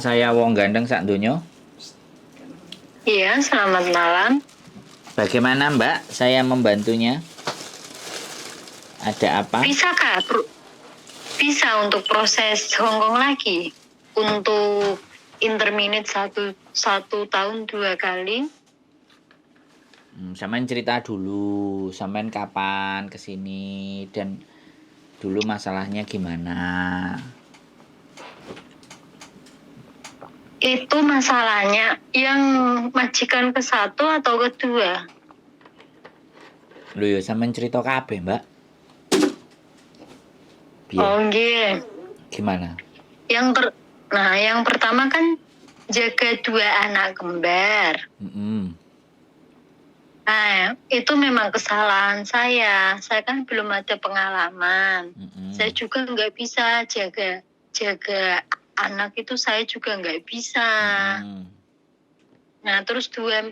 saya wong gandeng sak donya. Iya, selamat malam. Bagaimana Mbak saya membantunya? Ada apa? Bisa untuk proses Hongkong lagi? Untuk interminate satu tahun 2 kali? Sampean cerita dulu, sampean kapan kesini dan dulu masalahnya gimana? Itu masalahnya yang majikan ke-1 atau kedua? Lho ya sampean cerita kabeh, Mbak. Biar. Oh, iya. Gimana? Yang pertama kan jaga 2 anak kembar. Nah, itu memang kesalahan saya. Saya kan belum ada pengalaman. Saya juga nggak bisa jaga anak itu, saya juga nggak bisa. Nah, terus dua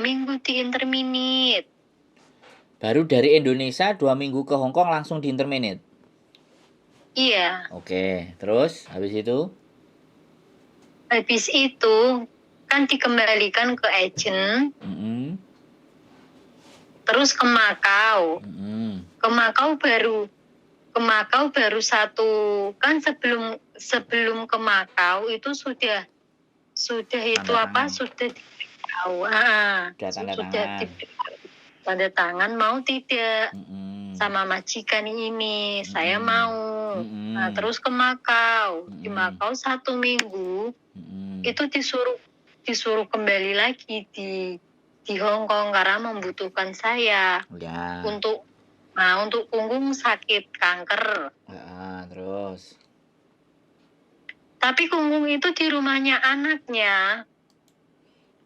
minggu di interminate. Baru dari Indonesia 2 minggu ke Hongkong langsung di interminate? Iya. Oke, terus habis itu? Habis itu kan dikembalikan ke agent. Terus ke Makau. Ke Makau baru satu, kan sebelum ke Makau itu sudah itu apa? Sudah diberitahu. Sudah tanda tangan mau tidak sama majikan ini, saya mau. Nah, terus ke Makau. Di Makau 1 minggu itu disuruh kembali lagi di Hongkong karena membutuhkan saya untuk punggung sakit kanker. Terus. Tapi punggung itu di rumahnya anaknya.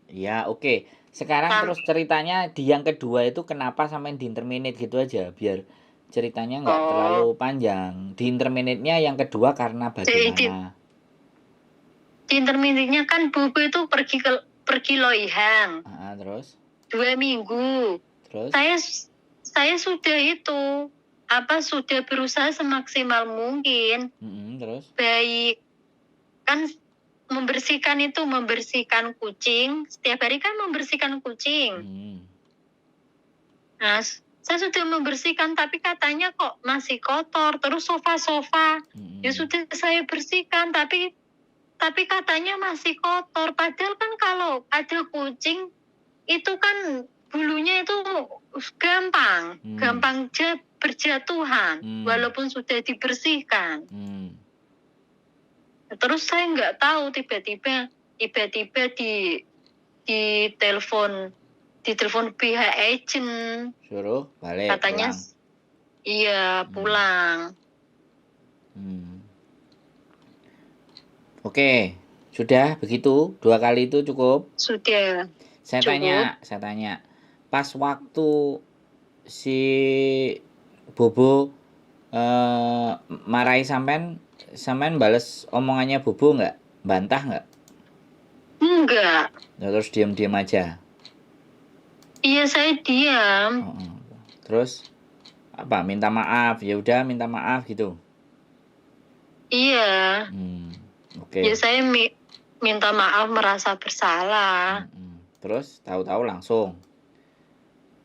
Ya, oke. Sekarang terus ceritanya di yang kedua itu kenapa sampai di interminate gitu aja, biar ceritanya nggak terlalu panjang. Di interminate-nya yang kedua karena bagaimana? Di interminate-nya kan Bubu itu pergi Loihang. Terus? 2 minggu. Terus? Saya sudah sudah berusaha semaksimal mungkin. Terus? Baik. Kan membersihkan kucing. Setiap hari kan membersihkan kucing. Nah, saya sudah membersihkan tapi katanya kok masih kotor. Terus sofa-sofa. Ya sudah saya bersihkan tapi katanya masih kotor. Padahal kan kalau ada kucing itu kan bulunya itu gampang berjatuhan walaupun sudah dibersihkan. Terus saya nggak tahu tiba-tiba di telepon pihak agent suruh balik katanya pulang. Iya, pulang. Oke, sudah begitu 2 kali itu cukup? Sudah. Saya tanya, pas waktu si Bobo marahi sampean bales omongannya Bobo nggak? Bantah nggak? Enggak. Terus diam-diam aja? Iya, saya diam. Terus apa? Minta maaf? Ya udah minta maaf gitu? Iya. Oke. Ya saya minta maaf, merasa bersalah. Terus tahu-tahu langsung?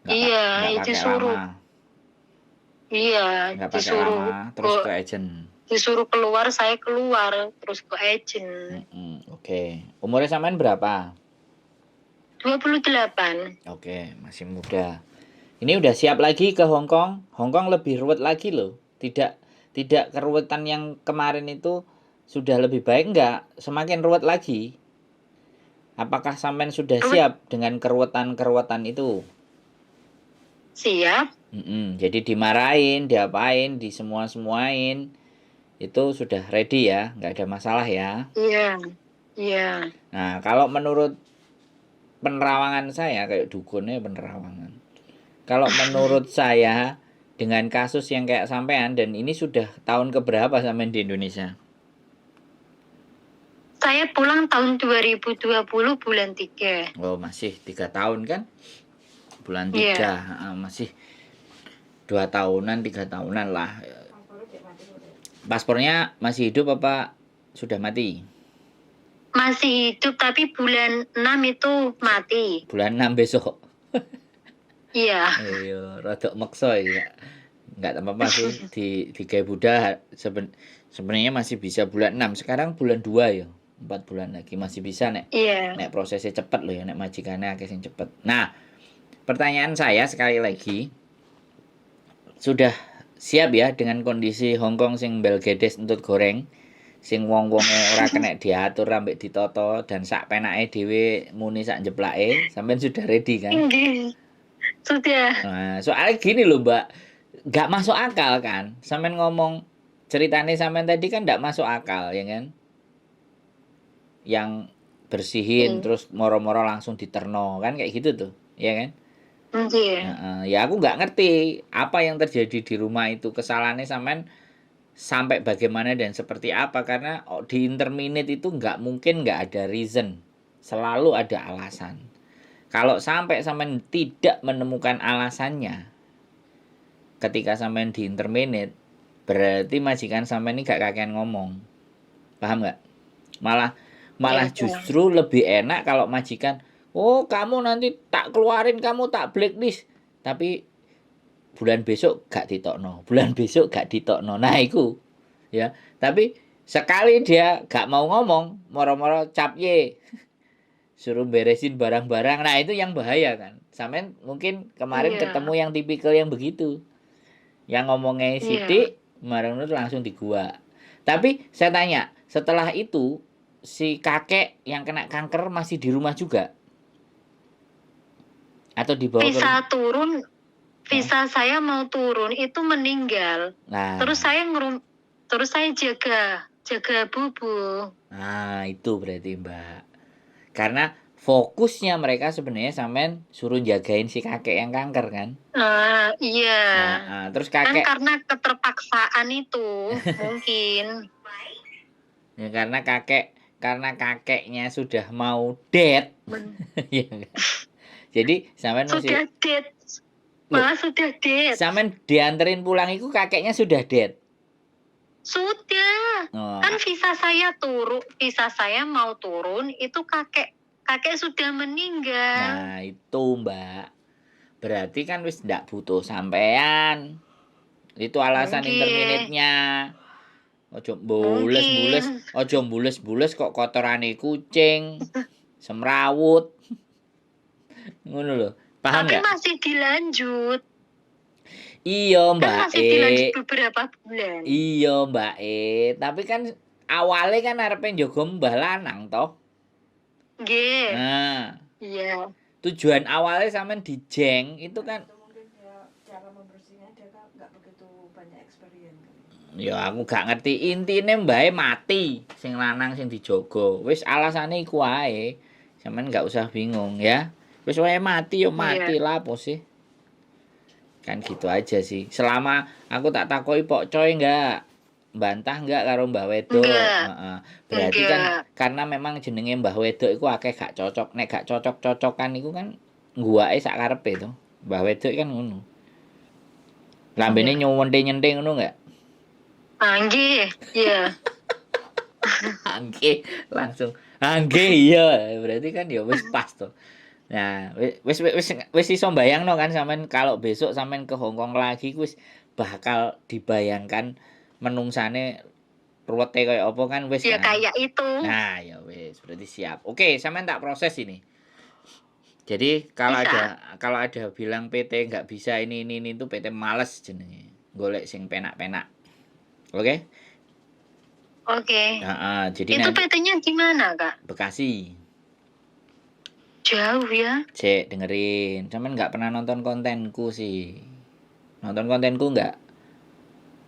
Iya, disuruh. Iya, nggak pakai lama, terus ke agent. Disuruh keluar, saya keluar, terus ke agent. Oke. Umurnya sampean berapa? 28. Oke, masih muda. Ini udah siap lagi ke Hongkong? Hongkong lebih ruwet lagi loh. Tidak keruwetan yang kemarin itu sudah lebih baik nggak? Semakin ruwet lagi. Apakah sampean sudah siap dengan keruwetan itu? Siap. Jadi dimarahin, diapain, disemua-semuain. Itu sudah ready ya, nggak ada masalah ya? Iya. Nah, kalau menurut penerawangan saya, kayak dukunnya penerawangan. Kalau menurut saya, dengan kasus yang kayak sampean, dan ini sudah tahun keberapa sampean di Indonesia? Saya pulang tahun 2020 bulan 3. Oh, masih 3 tahun kan? Bulan 3, masih 2 tahunan, 3 tahunan lah. Paspornya masih hidup apa sudah mati? masih hidup tapi bulan 6 itu mati. Bulan 6 besok. Iya. Iya, rada maksa ya. Enggak apa-apa sih di Gaya Buddha sebenarnya masih bisa bulan 6. Sekarang bulan 2 ya. 4 bulan lagi masih bisa nek Iya. nek prosesnya cepet loh ya, nek majikane akeh sing cepet. Nah, pertanyaan saya sekali lagi, sudah siap ya dengan kondisi Hongkong sing belgedes entut goreng, sing wong-wonge ora kena diatur ambek ditoto dan sak penake dhewe muni sak jeplake, sampean sudah ready kan? Nggih. Sudah. Nah, soalnya gini loh, Mbak, nggak masuk akal kan? Sampean ngomong ceritane sampean tadi kan nggak masuk akal ya kan? Yang bersihin terus moro-moro langsung diterno kan kayak gitu tuh, ya kan? Nggih. Ya aku nggak ngerti apa yang terjadi di rumah itu, kesalahannya sampean sampai bagaimana dan seperti apa, karena di interminate itu nggak mungkin nggak ada reason, selalu ada alasan. Kalau sampai sampean tidak menemukan alasannya ketika sampean di interminate, berarti majikan sampean ini gak kakean ngomong, paham nggak? Malah Iya, justru lebih enak kalau majikan, oh kamu nanti tak keluarin, kamu tak blacklist, tapi bulan besok gak ditokno, bulan besok gak ditokno. Nah itu ya, tapi sekali dia gak mau ngomong, moro-moro cap ye, suruh beresin barang-barang, nah itu yang bahaya kan. Sampean mungkin kemarin Iya. ketemu yang tipikal yang begitu, yang ngomongnya Iya. sidik marang langsung di gua. Tapi saya tanya, setelah itu si kakek yang kena kanker masih di rumah juga? Atau dibawa ke Visa turun, visa saya mau turun itu meninggal. Nah, Terus saya jaga bubu. nah itu berarti Mbak. Karena fokusnya mereka sebenarnya sampean suruh jagain si kakek yang kanker kan? Iya. Terus Kan kakek karena keterpaksaan itu mungkin. ya karena kakeknya sudah mau dead. Ya enggak? Jadi sampean Sudah masih dead. Malah sudah dead. sampean dianterin pulang itu kakeknya sudah dead. Sudah. Kan visa saya mau turun itu kakek sudah meninggal. Nah, itu Mbak. Berarti kan wis ndak butuh sampean. Itu alasan interminate-nya. Ojo mbules kok kotorane kucing, semrawut. Ngono lho. Paham Tapi gak? masih dilanjut. Iya, Mbak. Kan masih dilanjut beberapa bulan. Iya, Mbak. Tapi kan awalnya kan arepe njogo Mbah Lanang toh. Nggih. Nah, iya. Tujuan awalnya sampean dijeng itu kan mungkin ya cara membersihnya dia kan nggak begitu banyak experience. Ya aku gak ngerti, intine mbae mati sing lanang sing dijogo. Wis alasane iku wae. Sampeyan gak usah bingung ya. Wis wae mati yo mati lah apa sih? Kan gitu aja sih. Selama aku tak takoki Pok Coy enggak bantah enggak karo Mbah Wedok. Berarti kan karena memang jenenge Mbah Wedok iku akeh gak cocok. Nek gak cocok-cocokan iku kan guake sak karepe to. Mbah Wedok kan ngono. Lambene nyuwente-nyente ngono enggak? Nggih, iya. Angge langsung. Angge iya, berarti kan ya wis pas to. Nah, wis iso mbayangno kan sampean kalau besok sampean ke Hongkong lagi wis bakal dibayangkan menungsane ruwete kaya apa kan wis ya kan. kayak itu. Nah, ya wis berarti siap. Oke, sampean tak proses ini. Jadi kalau ada bilang PT nggak bisa ini itu PT males jenenge. Golek sing penak-penak. Oke? Oke. Jadi itu nanti PT-nya di mana, Kak? Bekasi. Jauh ya. Cek dengerin. Cuman nggak pernah nonton kontenku sih. Nonton kontenku nggak?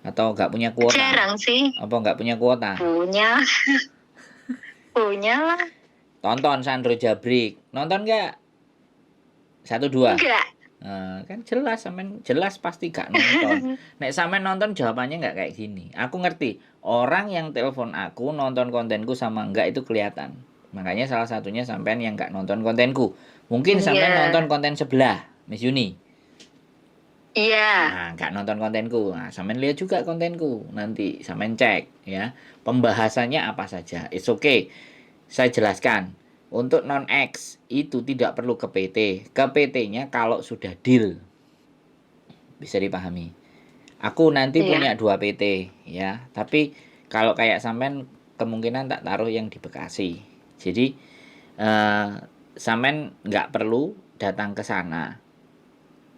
Atau nggak punya kuota? Jarang sih. Apa nggak punya kuota? Punya. Punya lah. Tonton Sandro Jabrik. Nonton nggak? 1, 2. Enggak. Kan jelas sampean jelas pasti gak nonton. Nek sampean nonton jawabannya nggak kayak gini. Aku ngerti. Orang yang telepon aku nonton kontenku sama enggak itu kelihatan. Makanya salah satunya sampean yang nggak nonton kontenku. Mungkin sampean nonton konten sebelah, Miss Yuni. Iya. Nah, nggak nonton kontenku. Nah, sampean lihat juga kontenku. Nanti sampean cek ya. Pembahasannya apa saja. It's okay. saya jelaskan. Untuk non-X itu tidak perlu ke PT. Ke PT-nya kalau sudah deal. Bisa dipahami. Aku nanti Iya. punya 2 PT ya. Tapi kalau kayak sampean kemungkinan tak taruh yang di Bekasi. Jadi sampean nggak perlu datang ke sana.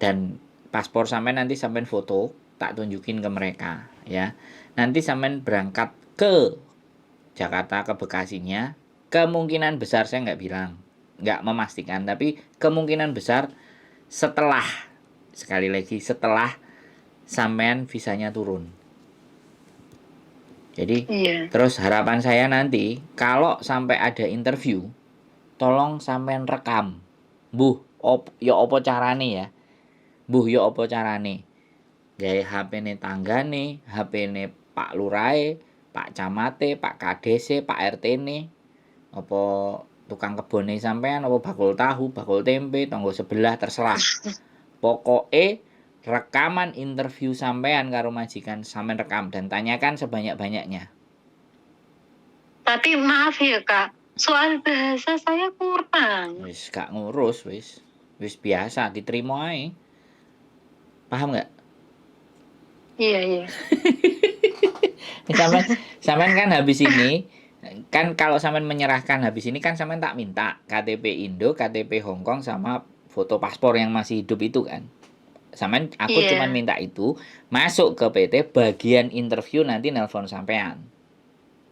Dan paspor sampean nanti sampean foto, tak tunjukin ke mereka ya. Nanti sampean berangkat ke Jakarta, ke Bekasinya. Kemungkinan besar, saya nggak bilang, nggak memastikan, tapi kemungkinan besar setelah, sekali lagi setelah sampean visanya turun. Jadi Iya. terus harapan saya nanti kalau sampai ada interview, tolong sampean rekam. Buh, ya apa carane ya? Buh, ya apa carane? Gawe HP-ne tanggane, HP-ne Pak Lurahe, Pak Camate, Pak Kadese, Pak RT-ne, apa tukang kebone sampean, apa bakul tahu, bakul tempe, tangga sebelah, terserah. Pokoknya rekaman interview sampean karo majikan, sampean rekam dan tanyakan sebanyak-banyaknya. Tapi maaf ya Kak, soal bahasa saya kurang. Wis gak ngurus, wis biasa, diterima ae. Paham nggak? Iya. Sampean kan habis ini, kan kalau sampean menyerahkan habis ini kan sampean tak minta KTP Indo, KTP Hong Kong sama foto paspor yang masih hidup itu kan. Sampean aku Iya. cuman minta itu masuk ke PT, bagian interview nanti nelpon sampean.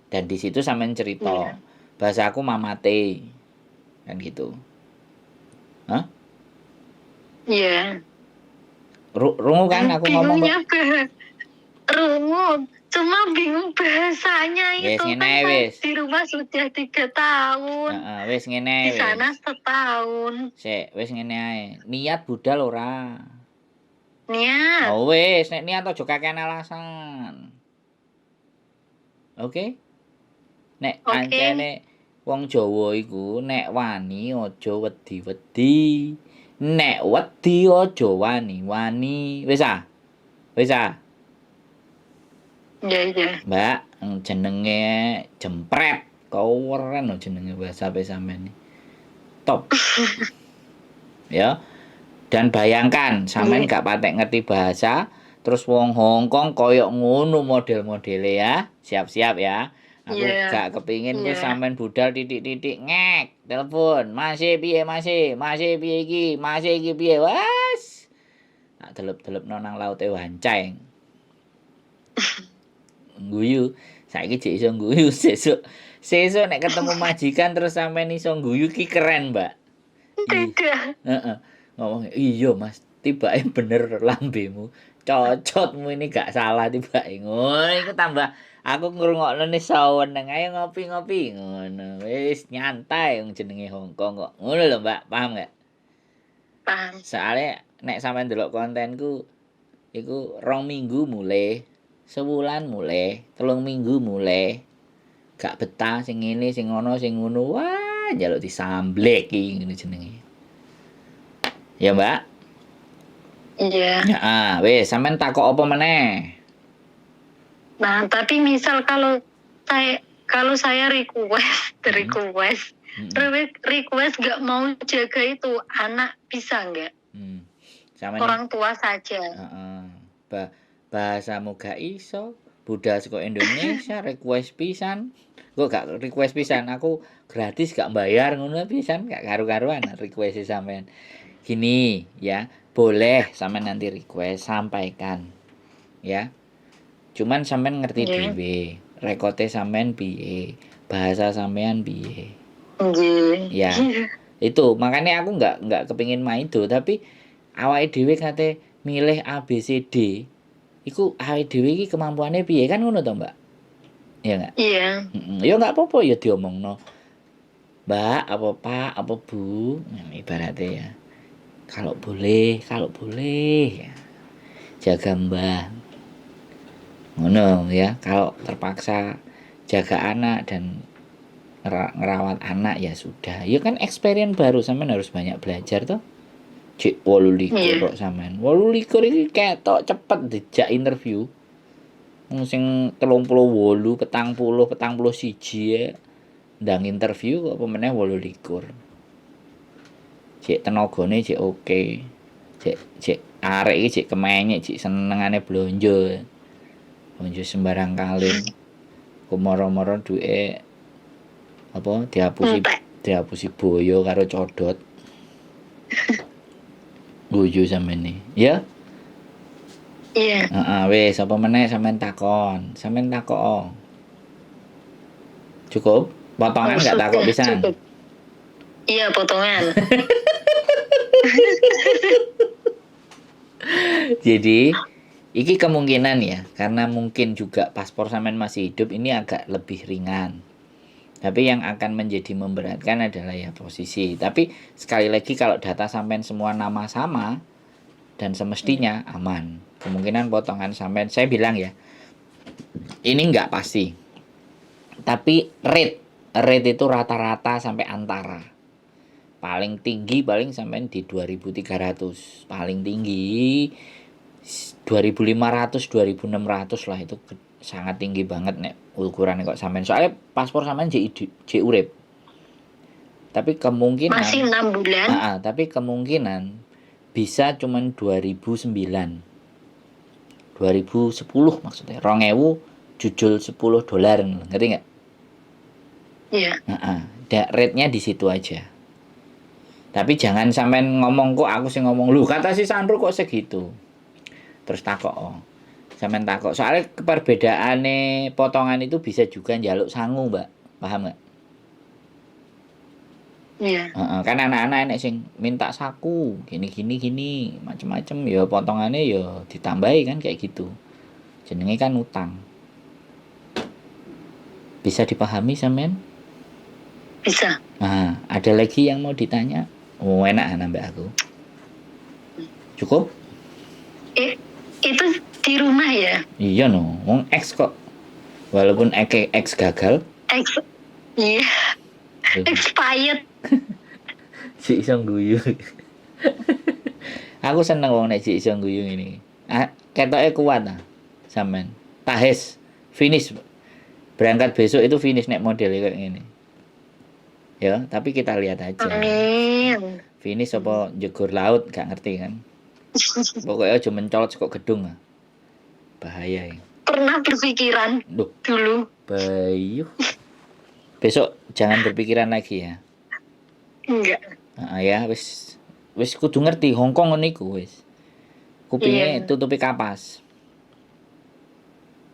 Dan di situ sampean cerita, Iya. bahasa aku mamate. Kan gitu. Hah? Iya. Rungu kan aku ngomong, Mbak? Rungu, cuma bingung bahasanya Wes, itu ngene kan ae, saya wes. di rumah sudah 3 tahun, Wis ngene di ae, sana wis. setahun. Wis ngene ae. Niat budal ora. Niat. Oh wis, nek niat aja kakean alasan. Oke? Nek Oke. ancene wong Jawa iku nek wani aja wedi-wedi. Nek wedi aja wani-wani. Wis ah? Wis ah? Iya. Mbak, jenenge jempret. Keren lho jenenge bahasa sampean iki. Top. Ya. Dan bayangkan sampean gak patek ngerti bahasa, terus wong Hong Kong koyok ngono model-modele ya. Siap-siap ya. Aku Iya. gak kepingin ku Iya. sampean budal titik-titik ngek, telepon. Masih piye masih? Masih piye iki? Masih iki piye? Wes. Tak delep-delepno nang laute Wanceng. Guyu. Saiki jek iso guyu sesuk. Sesuk nek ketemu majikan terus sampean iso guyu ki keren, Mbak. Tidak. Heeh. Ngomong, "Iya, Mas, tibake bener lambemu. Cocotmu ini gak salah tibake." Ngono iku tambah aku ngrungokno ne seneng. Ayo ngopi-ngopi ngono. Wis nyantai wong jenenge Hong Kong kok. Ngono lho, Mbak. Paham gak? Paham. Soale nek sampean ndelok kontenku iku 2 minggu mulai, sebulan mulai, 3 minggu mulai. Gak betah sing ngene, sing ngono, sing ngono. Wah, njaluk disamblek iki ngene jenenge. Ya, Mbak. Iya. Heeh, wis sampean takok apa meneh? Nah, tapi misal kalau saya request gak mau jaga itu anak, bisa nggak? Sampean Orang tua saja. Heeh. Bahasamu gak iso, budal saka Indonesia request pisan. Kok gak request pisan, aku gratis gak bayar ngono pisan, gak karu-karuan request sampean. Gini ya, boleh sampean nanti request sampaikan. Ya. Cuman sampean ngerti dhewe, rekote sampean piye, bahasa sampean piye. Nggih. Ya. Itu makanya aku nggak kepingin maido, tapi awake dhewe kate milih A B C D. Iku awake dhewe iki kemampuane piye kan ngono to, Mbak? Iya enggak? Iya. Ya enggak apa-apa ya diomongno. Mbak, apa Pak, apa Bu, ibaratnya ya. Kalau boleh ya. Jaga Mbak. Ngono ya, kalau terpaksa jaga anak dan ngerawat anak ya sudah. Ya kan experience baru, sampean harus banyak belajar toh. Cek 28 kok sampean. 28 iki ketok cepet dijak interview. Sing 38, 40, 41 ya. ndang interview kok apa meneh 28. Cek tenagane cek oke. Cek arek iki cek kemenyek, cek senengane blonjo. Blonjo sembarang kali. Kumara-mara duwe apa dihapusi boyo karo codot. Guyu sampeyan ya. Iya. Heeh, wis apa meneh sampean takon. Sampean takok. Cukup? Potongan enggak takok pisan? Cukup. Iya, potongan. Jadi iki kemungkinan ya, karena mungkin juga paspor sampean masih hidup ini agak lebih ringan. Tapi yang akan menjadi memberatkan adalah ya posisi. Tapi sekali lagi kalau data sampean semua nama sama dan semestinya aman. Kemungkinan potongan sampean saya bilang ya. Ini enggak pasti. Tapi rate itu rata-rata sampai antara. Paling tinggi paling sampai di 2.300. Paling tinggi 2.500, 2.600 lah itu sangat tinggi banget nek ukurannya kok sampean. Soalnya paspor sampean J urip. Tapi kemungkinan masih 6 bulan. Tapi kemungkinan bisa cuman 2009. 2010 maksudnya. 2000 jujul $10, ngerti nggak? Iya. Rate-nya di situ aja. Tapi jangan sampean ngomong kok aku sih ngomong lu kata si Sandro kok segitu. Terus takok. Sampean takok. Soalnya perbedaane potongan itu bisa juga njaluk sangu, Mbak. Paham nggak? Iya. Kan anak-anak enek sing minta saku, gini macem-macem ya potongannya ya ditambahi kan kayak gitu. Jenenge kan utang. Bisa dipahami sampean? Bisa. Nah, ada lagi yang mau ditanya? Oh, enak nambah aku. Cukup? Itu di rumah ya? Iya no, wong X kok. Walaupun X gagal. Iya. Expired. Si iso guyu. Aku seneng wong nek si iso guyu ini. Ketoke kuat ah. Sampean. Tahes, finish. Berangkat besok itu finish nek modelnya kayak gini. Ya, tapi kita lihat aja. Amin. Finish apa jegur laut gak ngerti kan. Pokoknya aja mencolot kok gedung ah. Bahaya ya. Pernah berpikiran dulu. Bayu. Besok jangan berpikiran lagi ya. Enggak. Ya wis kudu ngerti Hongkong niku wis. Kupingnya tutupi kapas.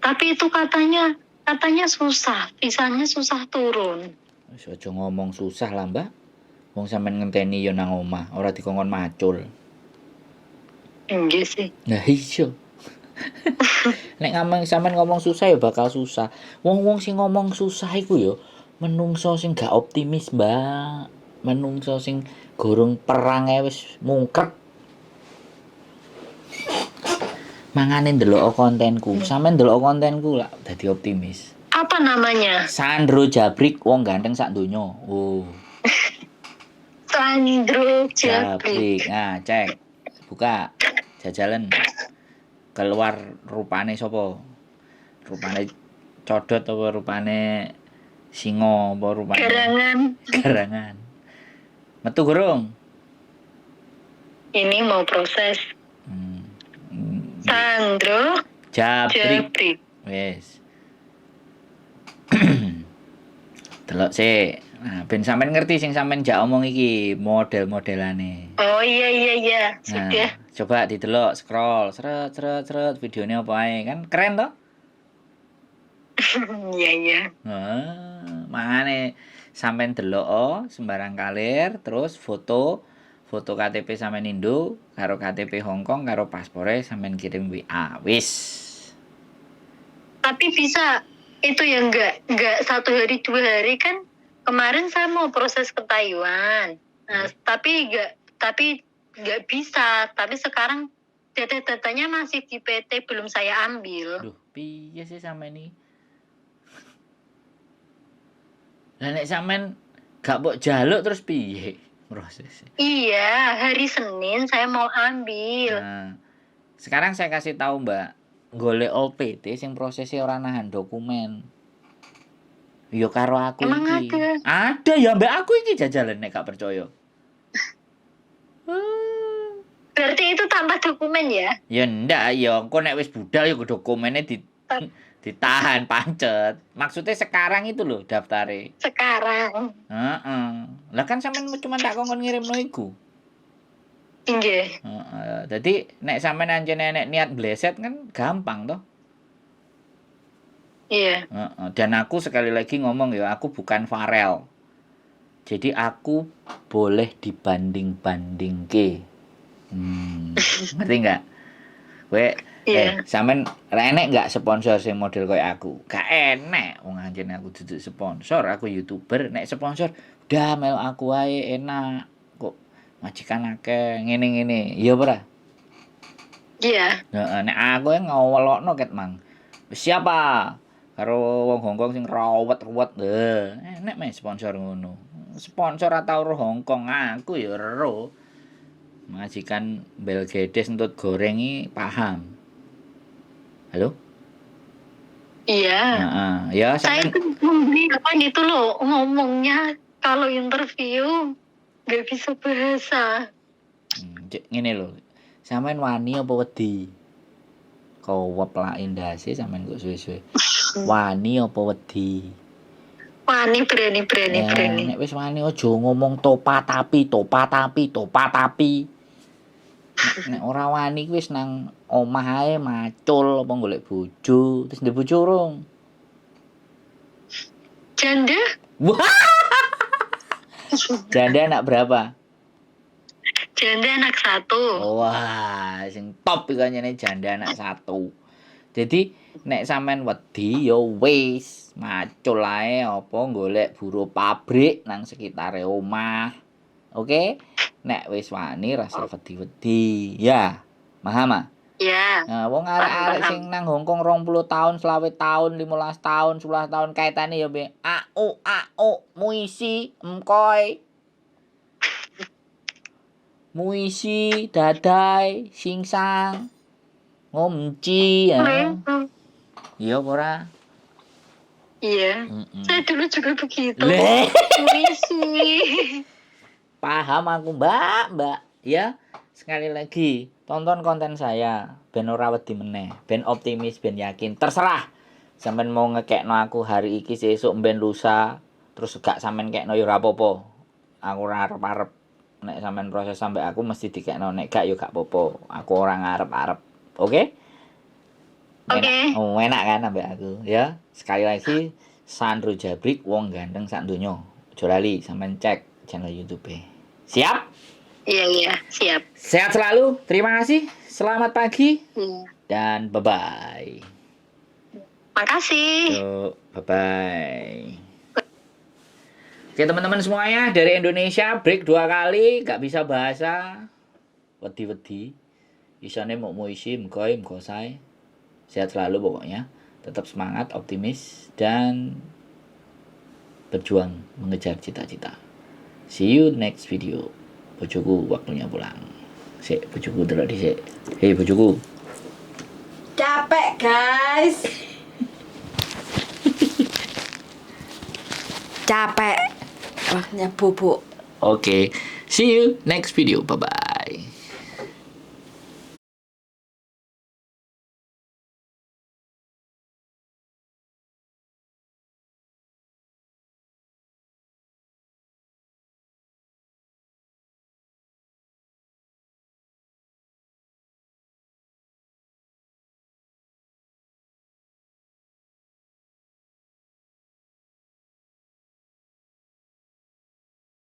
Tapi itu katanya susah, visanya susah turun. Wis aja ngomong susah lah, Mbak. Wong sampean ngenteni yo nang omah, ora dikongkon macul. Enggak sih. Nah, iya. Nek sampean ngomong susah ya bakal susah. Wong sing ngomong susah iku yo menungso sing gak optimis, Mbak. Menungso sing gorong perange wis mungkrep. Mangane ndelok kontenku, sampean ndelok kontenku lah dadi optimis. Apa namanya? Sandro Jabrik wong ganteng sak donya. Oh. Sandro Jabrik. Nah, cek. Buka. Jajalan. Keluar rupane sapa? Rupane codot apa rupane singa apa rupane? Garangan. Metu gorong? Ini mau proses. Sandro Jabrik. Wes. Delok sik. Nah, ben sampean ngerti sing sampean jak omong iki model-modelane. Oh iya. Sudah. Nah, coba didelok scroll seret videonya apa ae kan keren toh? Iya. Mangane sampean delok sembarang kalir terus foto KTP sampean Indo karo KTP Hongkong karo paspore sampean kirim WA. Wis. Tapi bisa itu ya enggak 1 hari 2 hari kan kemarin saya mau proses ke Taiwan. Nah, tapi enggak bisa. Tapi sekarang data-datanya masih di PT belum saya ambil. Duh, piye sih sampean ini? Lah nek sampean gak mbok jaluk terus piye prosesnya? Iya, hari Senin saya mau ambil. Nah, sekarang saya kasih tahu Mbak, golek OPT sing prosesnya ora nahan dokumen. Ya karo aku Emang iki. ada? Ada ya mbak aku iki jajalan nek gak percaya. Hmm. Berarti itu tanpa dokumen ya? Ya ndak ya engko nek wis budal ya dokumennya ditahan pancet. Maksudnya sekarang itu loh daftare. Sekarang. Heeh. Lah kan sampean cuma tak kongkon ngirimno iku. Inggih. Heeh. Dadi nek sampean anjene nek niat bleset kan gampang toh. Iya. Dan aku sekali lagi ngomong ya, aku bukan Farel. Jadi aku boleh dibanding-bandingke. Ngerti nggak? Iya. Sampean enek nggak sponsor sing model kayak aku? Gak enek. Wong anjene aku duduk sponsor, aku YouTuber, nek sponsor udah melu aku wae enak. Kok majikan akeh ngene-ngene. Iya ora? Iya. Heeh, nek aku yang ngawelokno ket mang. Siapa? Karo wong Hongkong sing rawet-rawet. Enek meh sponsor ngono. Sponsor atau ro Hongkong aku ya ero. Majikan bel gedes entut goreng iki paham. Halo? Iya. Heeh, ya Saya sampean tuh memberikan itu loh ngomongnya kalau interview nggak bisa bahasa. ngene lho. Sampean wani apa wedi? Kowep lak indase sampean kok suwe-suwe. Wani apa wedi? Wani berani. Nek wis wani aja ngomong topa tapi. Nek ora wani wis nang omah ae macul apa golek bojo, terus ndek bojo urung. Janda? Wah. Janda anak berapa? Janda anak 1. Wah, sing top iku anyene janda anak 1. Jadi nek sampean wedi ya wis macul ae apa golek buruh pabrik nang sekitare omah. Oke? Nek wis wani rasa wedi-wedi. Ya. Paham ah? Ya. Nah, wong arek-arek Paham. sing nang Hongkong 20 tahun, 20 tahun, 15 tahun, 11 tahun kaitane ya be muisi, emkoy. Muisi, dadai, singsang, ngomci ya. Iya apa ora? Iya. Saya dulu juga begitu. Leh. Puisi. Paham aku mbak ya. Sekali lagi tonton konten saya ben ora wedi meneh, ben optimis, ben yakin, terserah sampean mau ngekekno aku hari iki sesuk ben lusa terus gak sampean kekno ya ora apa-apa, aku ora arep-arep nek sampean proses sampai aku mesti dikekno, nek gak ya gak apa-apa, aku ora ngarep-arep. Oke? Enak kan ambek aku ya. Sekali lagi Sandro Jabrik wong ganteng sak donya. Aja lali sampean cek channel YouTube. Siap? Iya, siap. Sehat selalu. Terima kasih. Selamat pagi. Iya. Dan bye-bye. Makasih. Yuk, bye-bye. Oke teman-teman semuanya, dari Indonesia break 2 kali, gak bisa bahasa. Wedi-wedi. Isane mau isi, mkoy, mkosai. Sehat selalu pokoknya. Tetap semangat, optimis, dan berjuang mengejar cita-cita. See you next video. Bojoku waktunya pulang. Sik, bojoku delok dhisik. Hei bojoku. Capek guys. Capek. Waktunya bubuk. Oke, see you next video. Bye bye.